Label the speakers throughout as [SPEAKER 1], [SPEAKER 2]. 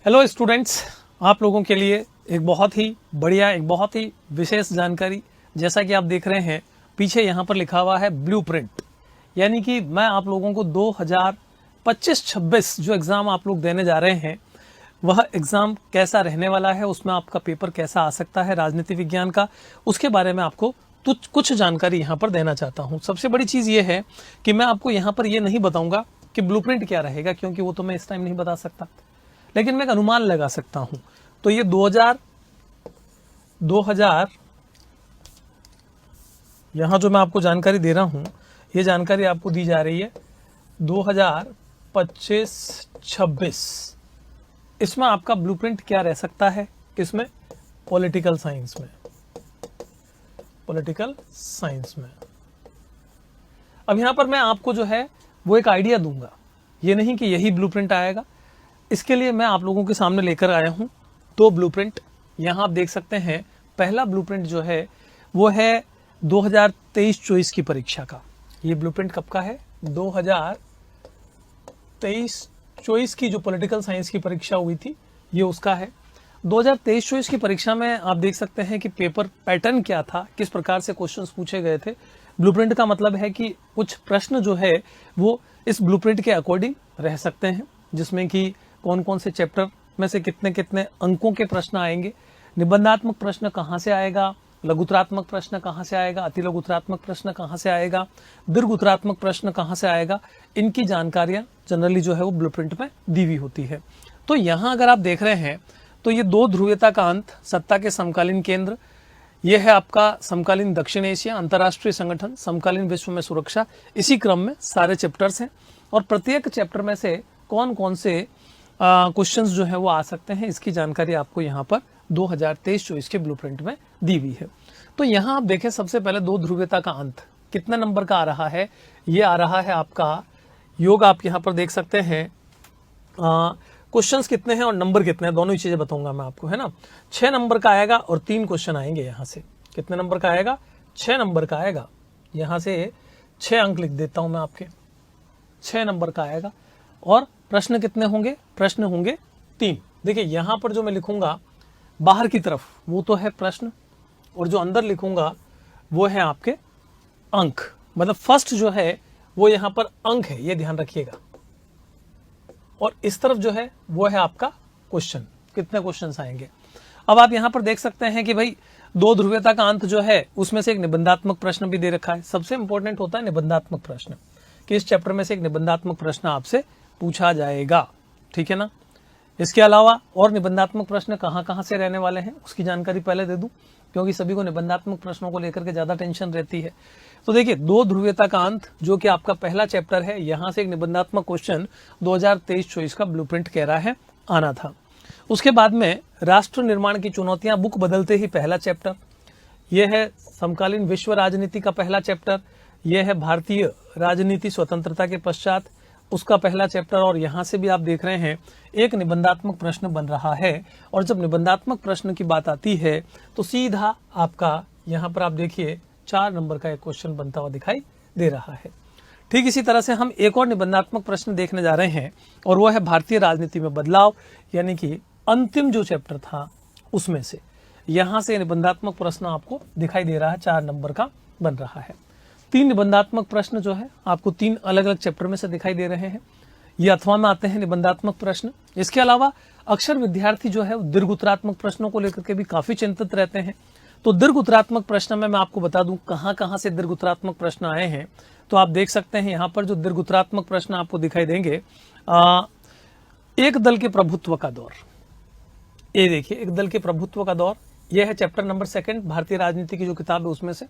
[SPEAKER 1] Hello students, आप लोगों के लिए एक बहुत ही बढ़िया, एक बहुत ही विशेष जानकारी। जैसा कि आप देख रहे हैं पीछे यहाँ पर लिखा हुआ है ब्लूप्रिंट, यानी कि मैं आप लोगों को 2025-26 जो एग्ज़ाम आप लोग देने जा रहे हैं वह एग्ज़ाम कैसा रहने वाला है, उसमें आपका पेपर कैसा आ सकता है राजनीति विज्ञान का, उसके बारे में आपको कुछ जानकारी यहाँ पर देना चाहता हूँ। सबसे बड़ी चीज़ ये है कि मैं आपको यहाँ पर ये नहीं बताऊँगा कि ब्लूप्रिंट क्या रहेगा, क्योंकि वो तो मैं इस टाइम नहीं बता सकता, लेकिन मैं एक अनुमान लगा सकता हूं। तो ये 2000 यहां जो मैं आपको जानकारी दे रहा हूं, ये जानकारी आपको दी जा रही है 2025-26। इसमें आपका ब्लूप्रिंट क्या रह सकता है, किसमें? पॉलिटिकल साइंस में। पॉलिटिकल साइंस में अब यहां पर मैं आपको जो है वो एक आइडिया दूंगा, ये नहीं कि यही ब्लूप्रिंट आएगा। इसके लिए मैं आप लोगों के सामने लेकर आया हूं 2 ब्लूप्रिंट। यहां आप देख सकते हैं पहला ब्लूप्रिंट जो है वो है 2023-24 की परीक्षा का। ये ब्लूप्रिंट कब का है? 2023-24 की जो पॉलिटिकल साइंस की परीक्षा हुई थी ये उसका है। 2023-24 की परीक्षा में आप देख सकते हैं कि पेपर पैटर्न क्या था, किस प्रकार से क्वेश्चंस पूछे गए थे। ब्लूप्रिंट का मतलब है कि कुछ प्रश्न जो है वो इस ब्लूप्रिंट के अकॉर्डिंग रह सकते हैं, जिसमें कि कौन कौन से चैप्टर में से कितने कितने अंकों के प्रश्न आएंगे, निबंधात्मक प्रश्न कहाँ से आएगा, लघुत्तरात्मक प्रश्न कहाँ से आएगा, अति लघुत्तरात्मक प्रश्न कहाँ से आएगा, दीर्घोत्तरात्मक प्रश्न कहाँ से आएगा, इनकी जानकारियां जनरली जो है वो ब्लूप्रिंट में दी हुई होती है। तो यहाँ अगर आप देख रहे हैं तो ये 2 ध्रुवीयता का अंत, सत्ता के समकालीन केंद्र, ये है आपका समकालीन दक्षिण एशिया, अंतर्राष्ट्रीय संगठन, समकालीन विश्व में सुरक्षा, इसी क्रम में सारे चैप्टर्स हैं। और प्रत्येक चैप्टर में से कौन कौन से क्वेश्चंस जो है वो आ सकते हैं, इसकी जानकारी आपको यहाँ पर 2023-24 के ब्लूप्रिंट में दी हुई है। तो यहाँ आप देखें सबसे पहले 2 ध्रुवीयता का अंत कितने नंबर का आ रहा है? ये आ रहा है आपका योग, आप यहाँ पर देख सकते हैं क्वेश्चंस कितने हैं और नंबर कितने हैं, दोनों ही चीजें बताऊंगा मैं आपको, है ना। 6 नंबर का आएगा और 3 क्वेश्चन आएंगे यहाँ से। कितने नंबर का आएगा? 6 नंबर का आएगा। यहाँ से 6 अंक लिख देता हूं मैं आपके, 6 नंबर का आएगा। और प्रश्न कितने होंगे? प्रश्न होंगे 3। देखिए यहां पर जो मैं लिखूंगा बाहर की तरफ वो तो है प्रश्न, और जो अंदर लिखूंगा वो है आपके अंक। मतलब फर्स्ट जो है वो यहां पर अंक है, ये ध्यान रखिएगा। और इस तरफ जो है वो है आपका क्वेश्चन, कितने क्वेश्चंस आएंगे। अब आप यहां पर देख सकते हैं कि भाई 2 ध्रुवीयता का अंत जो है उसमें से एक निबंधात्मक प्रश्न भी दे रखा है। सबसे इंपॉर्टेंट होता है निबंधात्मक प्रश्न, कि इस चैप्टर में से एक निबंधात्मक प्रश्न आपसे पूछा जाएगा, ठीक है ना। इसके अलावा और निबंधात्मक प्रश्न कहां कहां से रहने वाले हैं उसकी जानकारी पहले दे दूं, क्योंकि सभी को निबंधात्मक प्रश्नों को लेकर के ज्यादा टेंशन रहती है। तो देखिए 2 ध्रुवीयता का अंत जो कि आपका पहला चैप्टर है, यहां से एक निबंधात्मक क्वेश्चन 2023-24 का ब्लूप्रिंट कह रहा है आना था। उसके बाद में राष्ट्र निर्माण की चुनौतियां, बुक बदलते ही पहला चैप्टर, यह है समकालीन विश्व राजनीति का पहला चैप्टर, यह है भारतीय राजनीति स्वतंत्रता के पश्चात, उसका पहला चैप्टर। और यहां से भी आप देख रहे हैं एक निबंधात्मक प्रश्न बन रहा है। और जब निबंधात्मक प्रश्न की बात आती है तो सीधा आपका यहां पर आप देखिए 4 नंबर का एक क्वेश्चन बनता हुआ दिखाई दे रहा है। ठीक इसी तरह से हम एक और निबंधात्मक प्रश्न देखने जा रहे हैं, और वो है भारतीय राजनीति में बदलाव, यानी कि अंतिम जो चैप्टर था उसमें से यहां से निबंधात्मक प्रश्न आपको दिखाई दे रहा है, 4 नंबर का बन रहा है। 3 निबंधात्मक प्रश्न जो है आपको 3 अलग अलग चैप्टर में से दिखाई दे रहे हैं। ये अथवा में आते हैं निबंधात्मक प्रश्न। इसके अलावा अक्सर विद्यार्थी जो है दीर्घोत्तरात्मक प्रश्नों को लेकर के भी काफी चिंतित रहते हैं। तो दीर्घोत्तरात्मक प्रश्न में मैं आपको बता दूं कहां कहां से दीर्घोत्तरात्मक प्रश्न आए हैं। तो आप देख सकते हैं यहाँ पर जो दीर्घोत्तरात्मक प्रश्न आपको दिखाई देंगे, एक दल के प्रभुत्व का दौर, ये देखिए एक दल के प्रभुत्व का दौर, यह है चैप्टर नंबर 2 भारतीय राजनीति की जो किताब है उसमें से।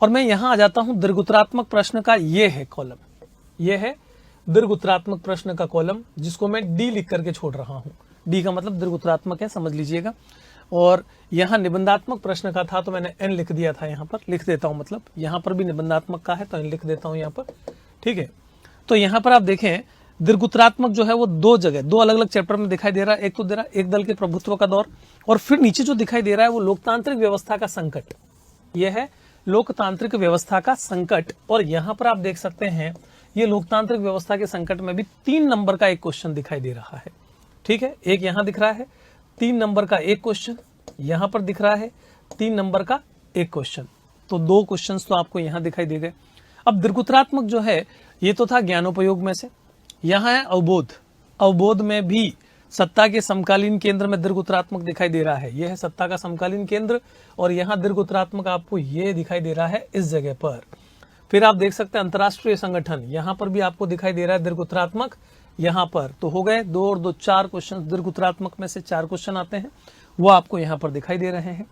[SPEAKER 1] और मैं यहां आ जाता हूं दीर्घोत्तरात्मक प्रश्न का, ये है कॉलम, ये है दीर्घोत्तरात्मक प्रश्न का कॉलम, जिसको मैं डी लिख करके छोड़ रहा हूं। डी का मतलब दीर्घोत्तरात्मक है, समझ लीजिएगा। और यहां निबंधात्मक प्रश्न का था तो मैंने एन लिख दिया था, यहां पर लिख देता हूं, मतलब यहां पर भी निबंधात्मक का है तो एन लिख देता हूं यहां पर, ठीक है। तो यहां पर आप देखें दीर्घोत्तरात्मक जो है वो 2 जगह 2 अलग अलग चैप्टर में दिखाई दे रहा है। एक तो दे रहा है एक दल के प्रभुत्व का दौर, और फिर नीचे जो दिखाई दे रहा है वो लोकतांत्रिक व्यवस्था का संकट, यह है लोकतांत्रिक व्यवस्था का संकट। और यहां पर आप देख सकते हैं ये लोकतांत्रिक व्यवस्था के संकट में भी 3 नंबर का एक क्वेश्चन दिखाई दे रहा है, ठीक है, एक यहां दिख रहा है 3 नंबर का एक क्वेश्चन, यहां पर दिख रहा है 3 नंबर का एक क्वेश्चन। तो 2 क्वेश्चंस तो आपको यहां दिखाई दे गए। अब दीर्घोत्तरात्मक जो है ये तो था ज्ञानोपयोग में से, यहां है अवबोध। अवबोध में भी सत्ता के समकालीन केंद्र में दीर्घोत्तरात्मक दिखाई दे रहा है, यह है सत्ता का समकालीन केंद्र, और यहां दीर्घोत्तरात्मक आपको ये दिखाई दे रहा है इस जगह पर। फिर आप देख सकते हैं अंतरराष्ट्रीय संगठन, यहां पर भी आपको दिखाई दे रहा है दीर्घोत्तरात्मक यहां पर। तो हो गए 2 और 2 4 क्वेश्चन, दीर्घोत्तरात्मक में से 4 क्वेश्चन आते हैं, वो आपको यहां पर दिखाई दे रहे हैं।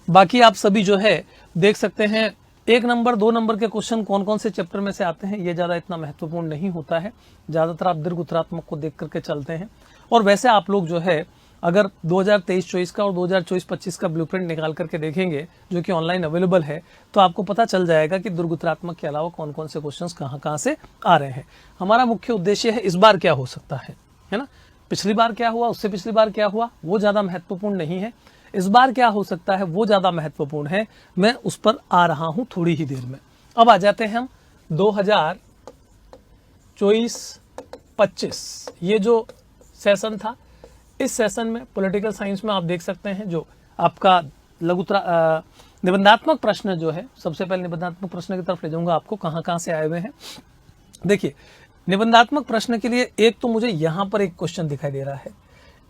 [SPEAKER 1] बाकी आप सभी जो है देख सकते हैं 1 नंबर 2 नंबर के क्वेश्चन कौन कौन से चैप्टर में से आते हैं, ये ज्यादा इतना महत्वपूर्ण नहीं होता है, ज्यादातर आप दीर्घोत्तरात्मक को देख करके चलते हैं। और वैसे आप लोग जो है अगर 2023-24 का और 2024-25 का ब्लूप्रिंट निकाल करके देखेंगे जो कि ऑनलाइन अवेलेबल है, तो आपको पता चल जाएगा कि दीर्घोत्तरात्मक के अलावा कौन कौन से क्वेश्चंस कहां से आ रहे हैं। हमारा मुख्य उद्देश्य है इस बार क्या हो सकता है ना। पिछली बार क्या हुआ, उससे पिछली बार क्या हुआ, वो ज्यादा महत्वपूर्ण नहीं है। इस बार क्या हो सकता है वो ज्यादा महत्वपूर्ण है, मैं उस पर आ रहा हूं थोड़ी ही देर में। अब आ जाते हैं हम 2024-25 ये जो सेशन था, इस सेशन में पॉलिटिकल साइंस में आप देख सकते हैं जो आपका निबंधात्मक प्रश्न जो है, सबसे पहले निबंधात्मक प्रश्न की तरफ ले जाऊंगा आपको, कहां से आए हुए हैं। देखिए निबंधात्मक प्रश्न के लिए एक तो मुझे यहां पर एक क्वेश्चन दिखाई दे रहा है,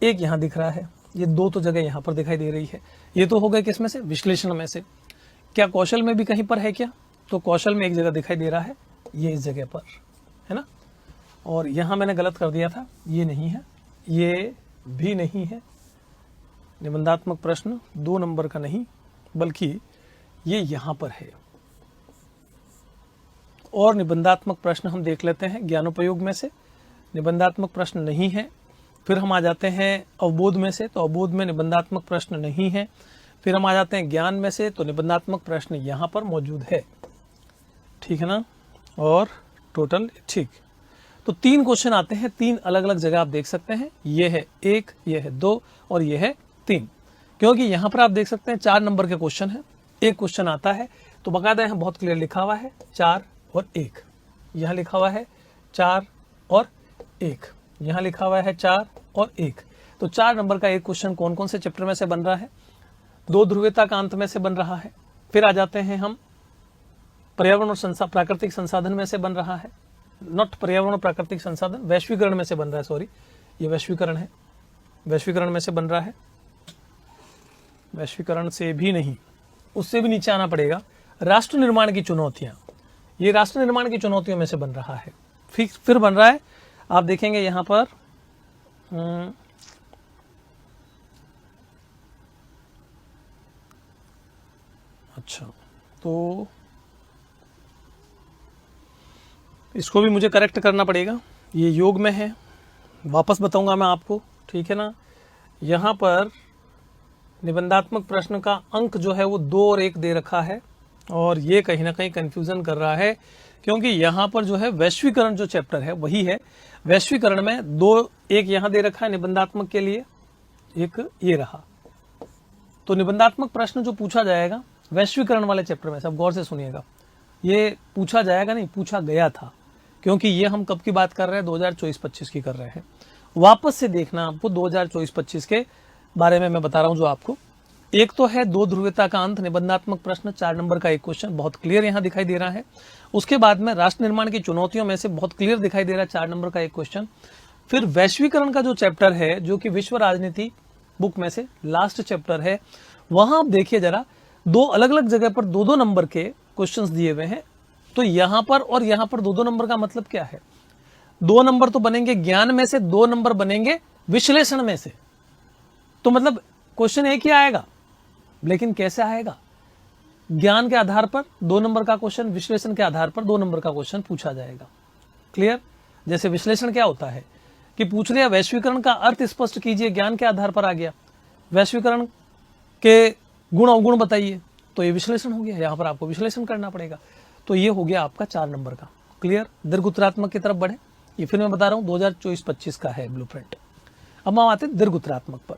[SPEAKER 1] एक यहां दिख रहा है, ये 2 तो जगह यहां पर दिखाई दे रही है। ये तो हो गए किसमें से, विश्लेषण में से। क्या कौशल में भी कहीं पर है क्या, तो कौशल में एक जगह दिखाई दे रहा है, ये इस जगह पर है ना। और यहां मैंने गलत कर दिया था, ये नहीं है, ये भी नहीं है। निबंधात्मक प्रश्न 2 नंबर का नहीं, बल्कि ये यहां पर है। और निबंधात्मक प्रश्न हम देख लेते हैं ज्ञानोपयोग में से, निबंधात्मक प्रश्न नहीं है। फिर हम आ जाते हैं अवबोध में से, तो अवबोध में निबंधात्मक प्रश्न नहीं है। फिर हम आ जाते हैं ज्ञान में से, तो निबंधात्मक प्रश्न यहां पर मौजूद है, ठीक है ना। और टोटल ठीक, तो 3 क्वेश्चन आते हैं, 3 अलग अलग जगह आप देख सकते हैं, ये है 1, ये है 2 और ये है 3। क्योंकि यहां पर आप देख सकते हैं 4 नंबर के क्वेश्चन है, एक क्वेश्चन आता है तो बकायदा यहां बहुत क्लियर लिखा हुआ है 4 और 1, यहां लिखा हुआ है 4 और 1, यहां लिखा हुआ है 4 और 1। तो 4 नंबर का एक क्वेश्चन कौन कौन से चैप्टर में से बन रहा है, 2 ध्रुवीयता का अंत में से बन रहा है। फिर आ जाते हैं हम पर्यावरण और प्राकृतिक संसाधन में से बन रहा है, नॉट पर्यावरण और प्राकृतिक संसाधन, वैश्वीकरण में से बन रहा है, सॉरी ये वैश्वीकरण है, वैश्वीकरण में से बन रहा है, वैश्वीकरण से भी नहीं, उससे भी नीचे आना पड़ेगा, राष्ट्र निर्माण की चुनौतियां, ये राष्ट्र निर्माण की चुनौतियों में से बन रहा है। फिर बन रहा है, आप देखेंगे यहां पर अच्छा, तो इसको भी मुझे करेक्ट करना पड़ेगा, ये योग में है, वापस बताऊंगा मैं आपको, ठीक है ना। यहां पर निबंधात्मक प्रश्न का अंक जो है वो 2 और 1 दे रखा है, और ये कहीं ना कहीं कंफ्यूजन कर रहा है, क्योंकि यहां पर जो है वैश्वीकरण जो चैप्टर है वही है, वैश्वीकरण में 2 1 यहां दे रखा है निबंधात्मक के लिए, एक ये रहा। तो निबंधात्मक प्रश्न जो पूछा जाएगा वैश्वीकरण वाले चैप्टर में, सब गौर से सुनिएगा, ये पूछा जाएगा नहीं, पूछा गया था, क्योंकि ये हम कब की बात कर रहे हैं, 2024-25 की कर रहे हैं। वापस से देखना आपको 2024-25 के बारे में मैं बता रहा हूं जो आपको। एक तो है 2 ध्रुवीयता का अंत निबंधात्मक प्रश्न, 4 नंबर का एक क्वेश्चन बहुत क्लियर यहां दिखाई दे रहा है। उसके बाद में राष्ट्र निर्माण की चुनौतियों में से बहुत क्लियर दिखाई दे रहा है 4 नंबर का एक क्वेश्चन। फिर वैश्वीकरण का जो चैप्टर है, जो कि विश्व राजनीति बुक में से लास्ट चैप्टर है, वहां आप देखिए जरा 2 अलग अलग जगह पर 2-2 नंबर के क्वेश्चंस दिए हुए हैं। तो यहां पर और यहां पर 2-2 नंबर का मतलब क्या है, 2 नंबर तो बनेंगे ज्ञान में से, 2 नंबर बनेंगे विश्लेषण में से। तो मतलब क्वेश्चन एक ही आएगा, लेकिन कैसे आएगा, ज्ञान के आधार पर 2 नंबर का क्वेश्चन, विश्लेषण के आधार पर 2 नंबर का क्वेश्चन पूछा जाएगा। क्लियर। जैसे विश्लेषण क्या होता है कि पूछ लिया वैश्वीकरण का अर्थ स्पष्ट कीजिए, ज्ञान के आधार पर आ गया, वैश्वीकरण के गुण अवगुण बताइए, तो ये विश्लेषण हो गया, यहां पर आपको विश्लेषण करना पड़ेगा। तो ये हो गया आपका 4 नंबर का। क्लियर। दीर्घोत्तरात्मक की तरफ बढ़े, ये फिर मैं बता रहा हूं 2024-25 का है ब्लूप्रिंट। अब हम आते हैं दीर्घोत्तरात्मक पर।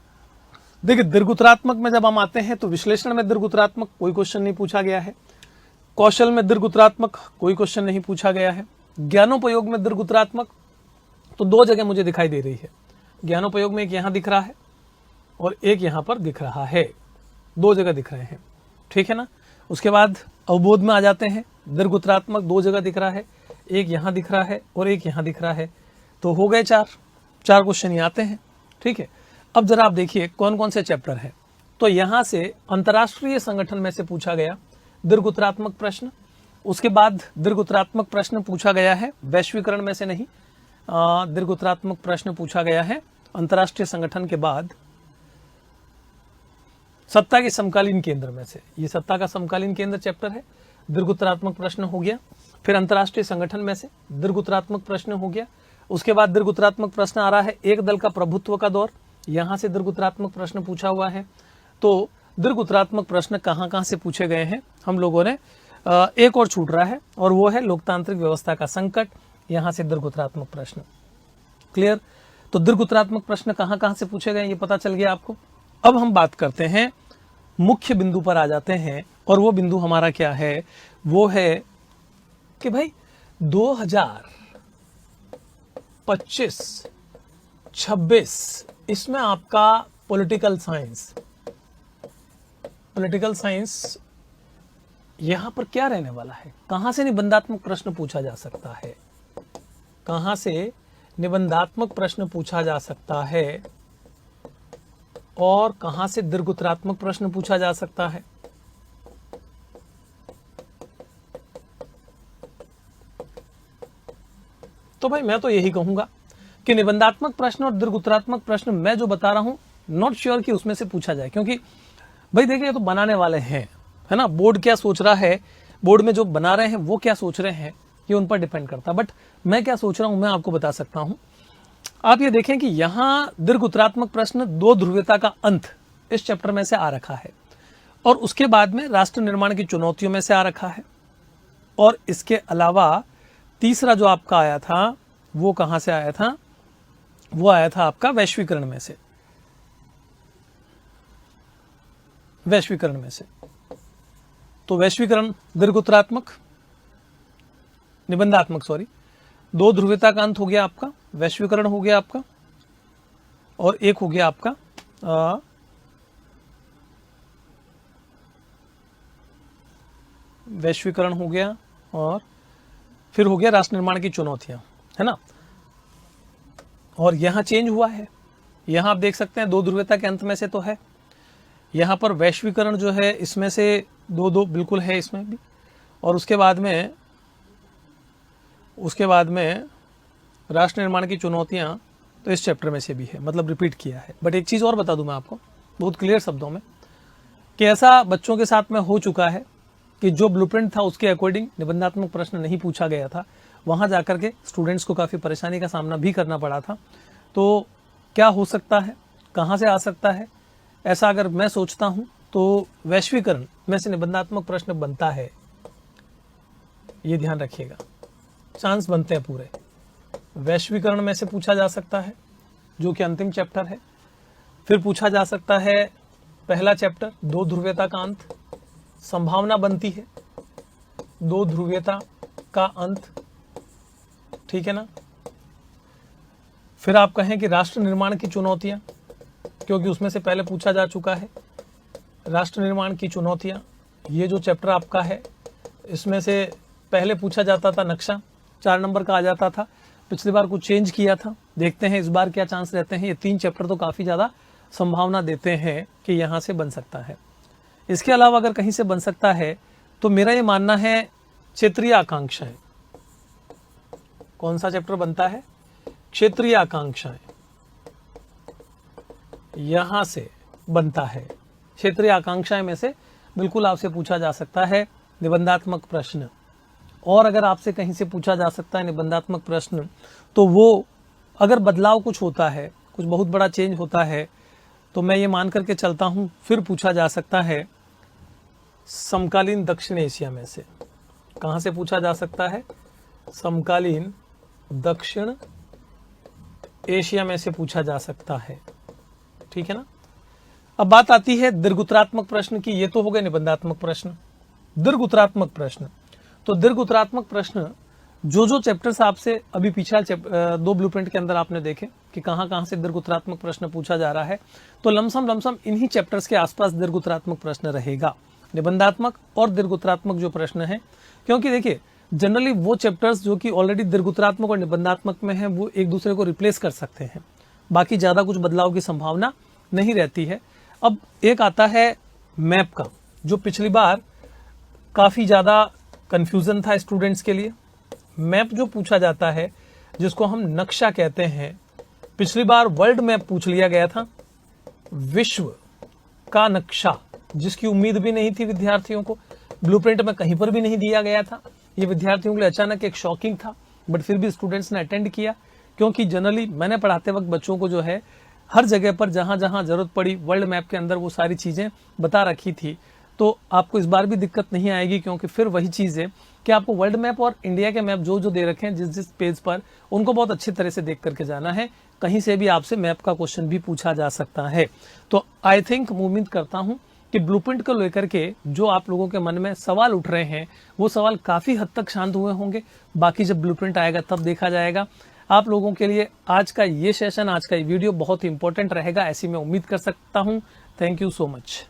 [SPEAKER 1] देखिए दीर्घोत्तरात्मक में जब हम आते हैं तो विश्लेषण में दीर्घोत्तरात्मक कोई क्वेश्चन नहीं पूछा गया है, कौशल में दीर्घोत्तरात्मक कोई क्वेश्चन नहीं पूछा गया है, ज्ञानोपयोग में दीर्घोत्तरात्मक तो 2 जगह मुझे दिखाई दे रही है, ज्ञानोपयोग में एक यहाँ दिख रहा है और एक यहाँ पर दिख रहा है, 2 जगह दिख रहे हैं, ठीक है ना। उसके बाद अवबोध में आ जाते हैं, दीर्घ उत्तरात्मक 2 जगह दिख रहा है, एक यहाँ दिख रहा है और एक यहाँ दिख रहा है, तो हो गए 4 क्वेश्चन ही आते हैं, ठीक है। अब जरा आप देखिए कौन कौन से चैप्टर हैं। तो यहाँ से अंतर्राष्ट्रीय संगठन में से पूछा गया दीर्घ उत्तरात्मक प्रश्न। उसके बाद दीर्घ उत्तरात्मक प्रश्न पूछा गया है वैश्वीकरण में से नहीं, दीर्घ उत्तरात्मक प्रश्न पूछा गया है अंतर्राष्ट्रीय संगठन के बाद सत्ता के समकालीन केंद्र में से। ये सत्ता का समकालीन केंद्र चैप्टर है, दीर्घ उत्तरात्मक प्रश्न हो गया। फिर अंतर्राष्ट्रीय संगठन में से दीर्घ उत्तरात्मक प्रश्न हो गया। उसके बाद दीर्घ उत्तरात्मक प्रश्न आ रहा है एक दल का प्रभुत्व का दौर, यहां से दीर्घ उत्तरात्मक प्रश्न पूछा हुआ है। तो दीर्घ उत्तरात्मक प्रश्न कहां कहां से पूछे गए हैं हम लोगों ने, एक और छूट रहा है और वो है लोकतांत्रिक व्यवस्था का संकट, यहां से दीर्घ उत्तरात्मक प्रश्न। क्लियर। तो दीर्घ उत्तरात्मक प्रश्न कहां कहां से पूछे गए ये पता चल गया आपको। अब हम बात करते हैं मुख्य बिंदु पर आ जाते हैं, और वो बिंदु हमारा क्या है, वो है कि भाई 2025-26 इसमें आपका पॉलिटिकल साइंस यहां पर क्या रहने वाला है, कहां से निबंधात्मक प्रश्न पूछा जा सकता है, कहां से निबंधात्मक प्रश्न पूछा जा सकता है और कहां से दीर्घ उत्तरात्मक प्रश्न पूछा जा सकता है। तो भाई मैं तो यही कहूंगा कि निबंधात्मक प्रश्न और दीर्घ उत्तरात्मक प्रश्न मैं जो बता रहा हूं नॉट श्योर कि उसमें से पूछा जाए, क्योंकि भाई देखिए ये तो बनाने वाले हैं, है ना। बोर्ड क्या सोच रहा है, बोर्ड में जो बना रहे हैं वो क्या सोच रहे हैं, ये उन पर डिपेंड करता है। बट मैं क्या सोच रहा हूं मैं आपको बता सकता हूं। आप ये देखें कि यहां दीर्घ उत्तरात्मक प्रश्न 2 ध्रुवीयता का अंत इस चैप्टर में से आ रखा है, और उसके बाद में राष्ट्र निर्माण की चुनौतियों में से आ रखा है, और इसके अलावा तीसरा जो आपका आया था वो कहां से आया था, वो आया था आपका वैश्वीकरण में से, वैश्वीकरण में से। तो वैश्वीकरण दीर्घ उत्तरात्मक निबंधात्मक 2 ध्रुवीयता का अंत हो गया आपका, वैश्वीकरण हो गया आपका, और एक हो गया आपका वैश्वीकरण हो गया, और फिर हो गया राष्ट्र निर्माण की चुनौतियां, है ना। और यहां चेंज हुआ है, यहां आप देख सकते हैं 2 ध्रुवीयता के अंत में से तो है, यहां पर वैश्वीकरण जो है इसमें से 2 बिल्कुल है इसमें भी, और उसके बाद में राष्ट्र निर्माण की चुनौतियां तो इस चैप्टर में से भी है, मतलब रिपीट किया है। बट एक चीज़ और बता दूं मैं आपको बहुत क्लियर शब्दों में कि ऐसा बच्चों के साथ में हो चुका है कि जो ब्लूप्रिंट था उसके अकॉर्डिंग निबंधात्मक प्रश्न नहीं पूछा गया था, वहां जाकर के स्टूडेंट्स को काफ़ी परेशानी का सामना भी करना पड़ा था। तो क्या हो सकता है, कहाँ से आ सकता है, ऐसा अगर मैं सोचता हूँ तो वैश्वीकरण में से निबंधात्मक प्रश्न बनता है, ये ध्यान रखिएगा, चांस बनते हैं पूरे। वैश्वीकरण में से पूछा जा सकता है जो कि अंतिम चैप्टर है। फिर पूछा जा सकता है पहला चैप्टर 2 ध्रुवीयता का अंत, संभावना बनती है 2 ध्रुवीयता का अंत, ठीक है ना। फिर आप कहें कि राष्ट्र निर्माण की चुनौतियां, क्योंकि उसमें से पहले पूछा जा चुका है राष्ट्र निर्माण की चुनौतियां, ये जो चैप्टर आपका है इसमें से पहले पूछा जाता था नक्शा, 4 नंबर का आ जाता था, पिछली बार कुछ चेंज किया था, देखते हैं इस बार क्या चांस रहते हैं। ये 3 चैप्टर तो काफ़ी ज़्यादा संभावना देते हैं कि यहाँ से बन सकता है। इसके अलावा अगर कहीं से बन सकता है तो मेरा ये मानना है क्षेत्रीय आकांक्षाएं। कौन सा चैप्टर बनता है, क्षेत्रीय आकांक्षाएं, यहां से बनता है। क्षेत्रीय आकांक्षाएं में से बिल्कुल आपसे पूछा जा सकता है निबंधात्मक प्रश्न, और अगर आपसे कहीं से पूछा जा सकता है निबंधात्मक प्रश्न तो वो अगर बदलाव कुछ होता है, कुछ बहुत बड़ा चेंज होता है, तो मैं ये मान करके चलता हूं फिर पूछा जा सकता है समकालीन दक्षिण एशिया में से। कहां से पूछा जा सकता है, समकालीन दक्षिण एशिया में से पूछा जा सकता है, ठीक है ना। अब बात आती है दीर्घ उत्तरात्मक प्रश्न की, ये तो हो गए निबंधात्मक प्रश्न। दीर्घ उत्तरात्मक प्रश्न, तो दीर्घ उत्तरात्मक प्रश्न जो चैप्टर्स आपसे अभी पिछला दो ब्लूप्रिंट के अंदर आपने देखे कि कहां कहां से दीर्घोत्तरात्मक प्रश्न पूछा जा रहा है, तो लमसम इन्हीं चैप्टर्स के आसपास दीर्घोत्तरात्मक प्रश्न रहेगा, निबंधात्मक और दीर्घोत्तरात्मक जो प्रश्न है। क्योंकि देखिए जनरली वो चैप्टर्स जो कि ऑलरेडी दीर्घोत्तरात्मक और निबंधात्मक में है वो एक दूसरे को रिप्लेस कर सकते हैं, बाकी ज्यादा कुछ बदलाव की संभावना नहीं रहती है। अब एक आता है मैप का, जो पिछली बार काफी ज्यादा कंफ्यूजन था स्टूडेंट्स के लिए। मैप जो पूछा जाता है, जिसको हम नक्शा कहते हैं, पिछली बार वर्ल्ड मैप पूछ लिया गया था, विश्व का नक्शा, जिसकी उम्मीद भी नहीं थी विद्यार्थियों को, ब्लूप्रिंट में कहीं पर भी नहीं दिया गया था। ये विद्यार्थियों के लिए अचानक एक शॉकिंग था, बट फिर भी स्टूडेंट्स ने अटेंड किया, क्योंकि जनरली मैंने पढ़ाते वक्त बच्चों को जो है हर जगह पर जहां जहां जरूरत पड़ी वर्ल्ड मैप के अंदर वो सारी चीजें बता रखी थी। तो आपको इस बार भी दिक्कत नहीं आएगी, क्योंकि फिर वही चीज है कि आपको वर्ल्ड मैप और इंडिया के मैप जो दे रखे हैं जिस पेज पर, उनको बहुत अच्छी तरह से देख करके जाना है। कहीं से भी आपसे मैप का क्वेश्चन भी पूछा जा सकता है। तो आई थिंक उम्मीद करता हूं कि ब्लूप्रिंट को लेकर के जो आप लोगों के मन में सवाल उठ रहे हैं वो सवाल काफी हद तक शांत हुए होंगे। बाकी जब ब्लूप्रिंट आएगा तब देखा जाएगा। आप लोगों के लिए आज का ये सेशन, आज का ये वीडियो बहुत ही इंपॉर्टेंट रहेगा, ऐसी मैं उम्मीद कर सकता हूं। Thank you so much.